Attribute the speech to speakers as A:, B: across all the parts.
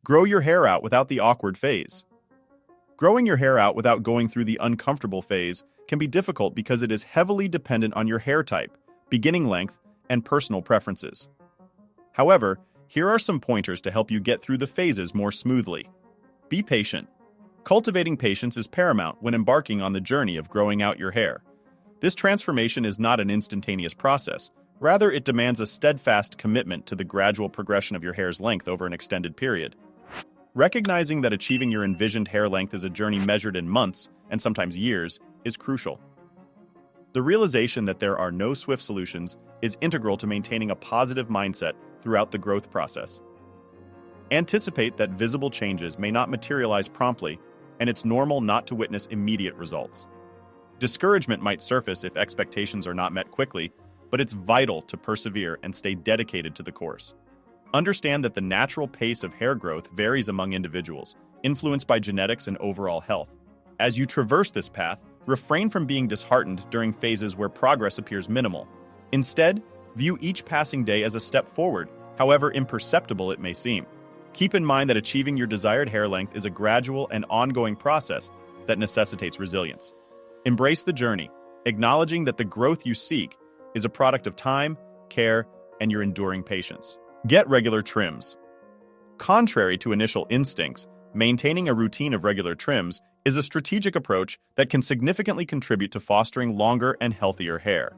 A: Grow your hair out without the awkward phase. Growing your hair out without going through the uncomfortable phase can be difficult because it is heavily dependent on your hair type, beginning length, and personal preferences. However, here are some pointers to help you get through the phases more smoothly. Be patient. Cultivating patience is paramount when embarking on the journey of growing out your hair. This transformation is not an instantaneous process. Rather, it demands a steadfast commitment to the gradual progression of your hair's length over an extended period. Recognizing that achieving your envisioned hair length is a journey measured in months, and sometimes years, is crucial. The realization that there are no swift solutions is integral to maintaining a positive mindset throughout the growth process. Anticipate that visible changes may not materialize promptly, and it's normal not to witness immediate results. Discouragement might surface if expectations are not met quickly, but it's vital to persevere and stay dedicated to the course. Understand that the natural pace of hair growth varies among individuals, influenced by genetics and overall health. As you traverse this path, refrain from being disheartened during phases where progress appears minimal. Instead, view each passing day as a step forward, however imperceptible it may seem. Keep in mind that achieving your desired hair length is a gradual and ongoing process that necessitates resilience. Embrace the journey, acknowledging that the growth you seek is a product of time, care, and your enduring patience. Get regular trims. Contrary to initial instincts, maintaining a routine of regular trims is a strategic approach that can significantly contribute to fostering longer and healthier hair.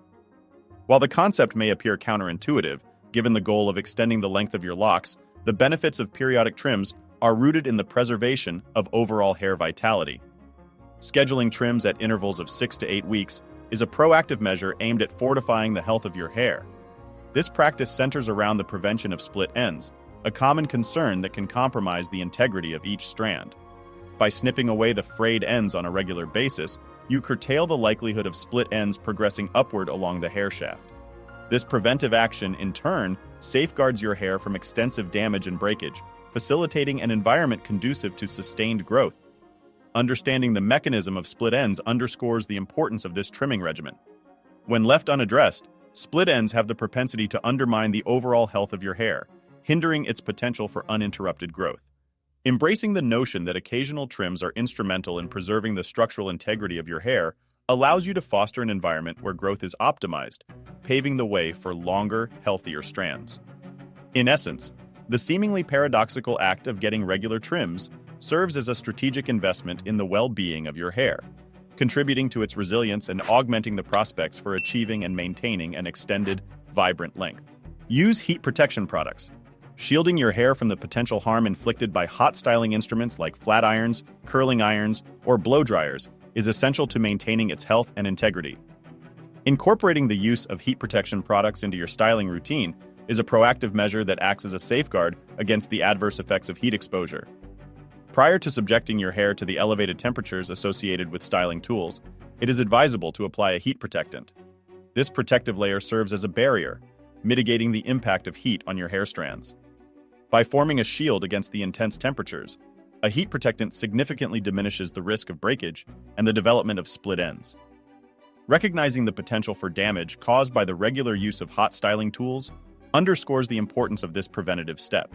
A: While the concept may appear counterintuitive, given the goal of extending the length of your locks, the benefits of periodic trims are rooted in the preservation of overall hair vitality. Scheduling trims at intervals of 6 to 8 weeks is a proactive measure aimed at fortifying the health of your hair. This practice centers around the prevention of split ends, a common concern that can compromise the integrity of each strand. By snipping away the frayed ends on a regular basis, you curtail the likelihood of split ends progressing upward along the hair shaft. This preventive action, in turn, safeguards your hair from extensive damage and breakage, facilitating an environment conducive to sustained growth. Understanding the mechanism of split ends underscores the importance of this trimming regimen. When left unaddressed, split ends have the propensity to undermine the overall health of your hair, hindering its potential for uninterrupted growth. Embracing the notion that occasional trims are instrumental in preserving the structural integrity of your hair allows you to foster an environment where growth is optimized, paving the way for longer, healthier strands. In essence, the seemingly paradoxical act of getting regular trims serves as a strategic investment in the well-being of your hair, contributing to its resilience and augmenting the prospects for achieving and maintaining an extended, vibrant length. Use heat protection products. Shielding your hair from the potential harm inflicted by hot styling instruments like flat irons, curling irons, or blow dryers is essential to maintaining its health and integrity. Incorporating the use of heat protection products into your styling routine is a proactive measure that acts as a safeguard against the adverse effects of heat exposure. Prior to subjecting your hair to the elevated temperatures associated with styling tools, it is advisable to apply a heat protectant. This protective layer serves as a barrier, mitigating the impact of heat on your hair strands. By forming a shield against the intense temperatures, a heat protectant significantly diminishes the risk of breakage and the development of split ends. Recognizing the potential for damage caused by the regular use of hot styling tools underscores the importance of this preventative step.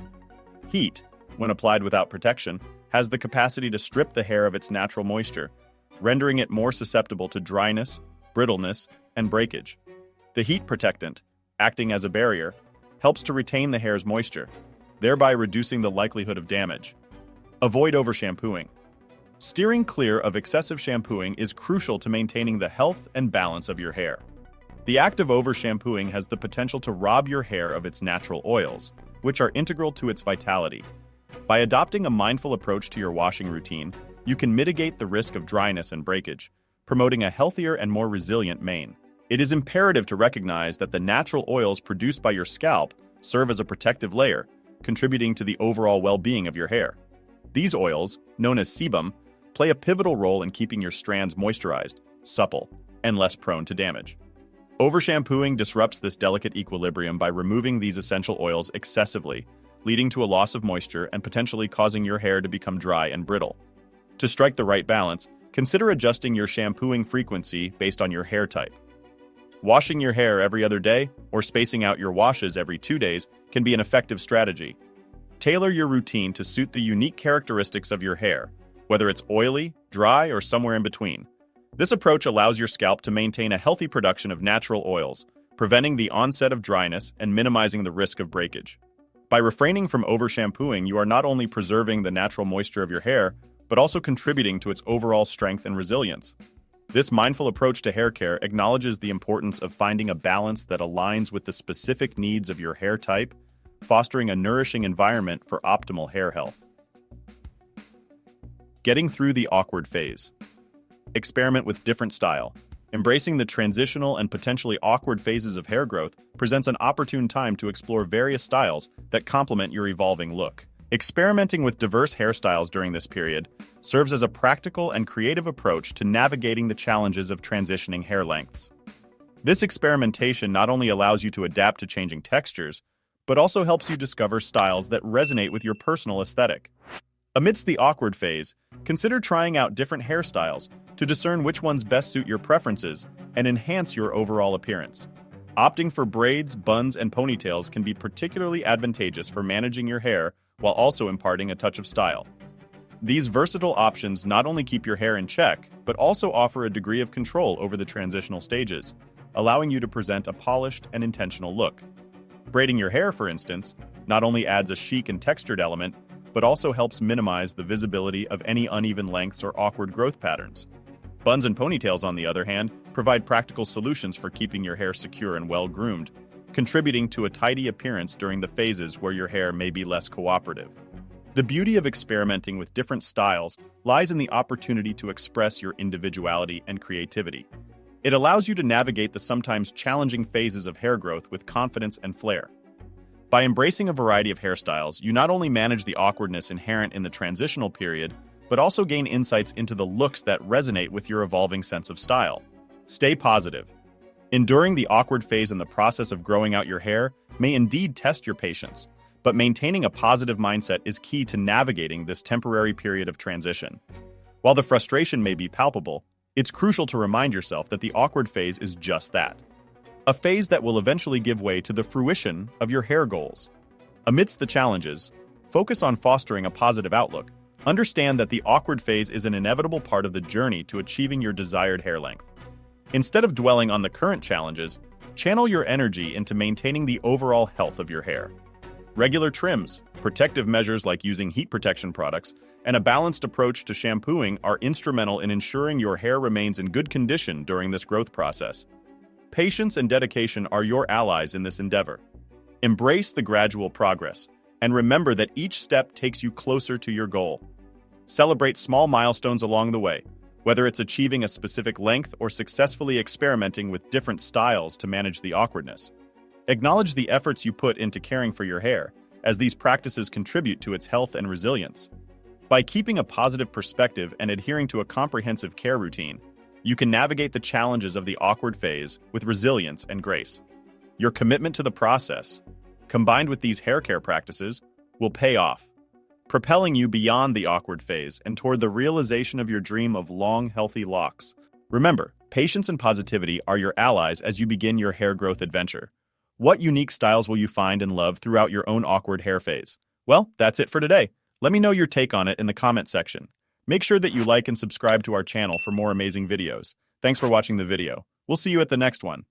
A: Heat, when applied without protection, has the capacity to strip the hair of its natural moisture, rendering it more susceptible to dryness, brittleness, and breakage. The heat protectant, acting as a barrier, helps to retain the hair's moisture, thereby reducing the likelihood of damage. Avoid over-shampooing. Steering clear of excessive shampooing is crucial to maintaining the health and balance of your hair. The act of over-shampooing has the potential to rob your hair of its natural oils, which are integral to its vitality. By adopting a mindful approach to your washing routine, you can mitigate the risk of dryness and breakage, promoting a healthier and more resilient mane. It is imperative to recognize that the natural oils produced by your scalp serve as a protective layer, contributing to the overall well-being of your hair. These oils, known as sebum, play a pivotal role in keeping your strands moisturized, supple, and less prone to damage. Over-shampooing disrupts this delicate equilibrium by removing these essential oils excessively, leading to a loss of moisture and potentially causing your hair to become dry and brittle. To strike the right balance, consider adjusting your shampooing frequency based on your hair type. Washing your hair every other day or spacing out your washes every 2 days can be an effective strategy. Tailor your routine to suit the unique characteristics of your hair, whether it's oily, dry, or somewhere in between. This approach allows your scalp to maintain a healthy production of natural oils, preventing the onset of dryness and minimizing the risk of breakage. By refraining from over-shampooing, you are not only preserving the natural moisture of your hair, but also contributing to its overall strength and resilience. This mindful approach to hair care acknowledges the importance of finding a balance that aligns with the specific needs of your hair type, fostering a nourishing environment for optimal hair health. Getting through the awkward phase. Experiment with different style. Embracing the transitional and potentially awkward phases of hair growth presents an opportune time to explore various styles that complement your evolving look. Experimenting with diverse hairstyles during this period serves as a practical and creative approach to navigating the challenges of transitioning hair lengths. This experimentation not only allows you to adapt to changing textures, but also helps you discover styles that resonate with your personal aesthetic. Amidst the awkward phase, consider trying out different hairstyles to discern which ones best suit your preferences and enhance your overall appearance. Opting for braids, buns, and ponytails can be particularly advantageous for managing your hair while also imparting a touch of style. These versatile options not only keep your hair in check, but also offer a degree of control over the transitional stages, allowing you to present a polished and intentional look. Braiding your hair, for instance, not only adds a chic and textured element, but also helps minimize the visibility of any uneven lengths or awkward growth patterns. Buns and ponytails, on the other hand, provide practical solutions for keeping your hair secure and well-groomed, contributing to a tidy appearance during the phases where your hair may be less cooperative. The beauty of experimenting with different styles lies in the opportunity to express your individuality and creativity. It allows you to navigate the sometimes challenging phases of hair growth with confidence and flair. By embracing a variety of hairstyles, you not only manage the awkwardness inherent in the transitional period, but also gain insights into the looks that resonate with your evolving sense of style. Stay positive. Enduring the awkward phase in the process of growing out your hair may indeed test your patience, but maintaining a positive mindset is key to navigating this temporary period of transition. While the frustration may be palpable, it's crucial to remind yourself that the awkward phase is just that. A phase that will eventually give way to the fruition of your hair goals. Amidst the challenges, focus on fostering a positive outlook. Understand that the awkward phase is an inevitable part of the journey to achieving your desired hair length. Instead of dwelling on the current challenges, channel your energy into maintaining the overall health of your hair. Regular trims, protective measures like using heat protection products, and a balanced approach to shampooing are instrumental in ensuring your hair remains in good condition during this growth process. Patience and dedication are your allies in this endeavor. Embrace the gradual progress, and remember that each step takes you closer to your goal. Celebrate small milestones along the way, whether it's achieving a specific length or successfully experimenting with different styles to manage the awkwardness. Acknowledge the efforts you put into caring for your hair, as these practices contribute to its health and resilience. By keeping a positive perspective and adhering to a comprehensive care routine, you can navigate the challenges of the awkward phase with resilience and grace. Your commitment to the process, combined with these hair care practices, will pay off, propelling you beyond the awkward phase and toward the realization of your dream of long, healthy locks. Remember, patience and positivity are your allies as you begin your hair growth adventure. What unique styles will you find and love throughout your own awkward hair phase? Well, that's it for today. Let me know your take on it in the comment section. Make sure that you like and subscribe to our channel for more amazing videos. Thanks for watching the video. We'll see you at the next one.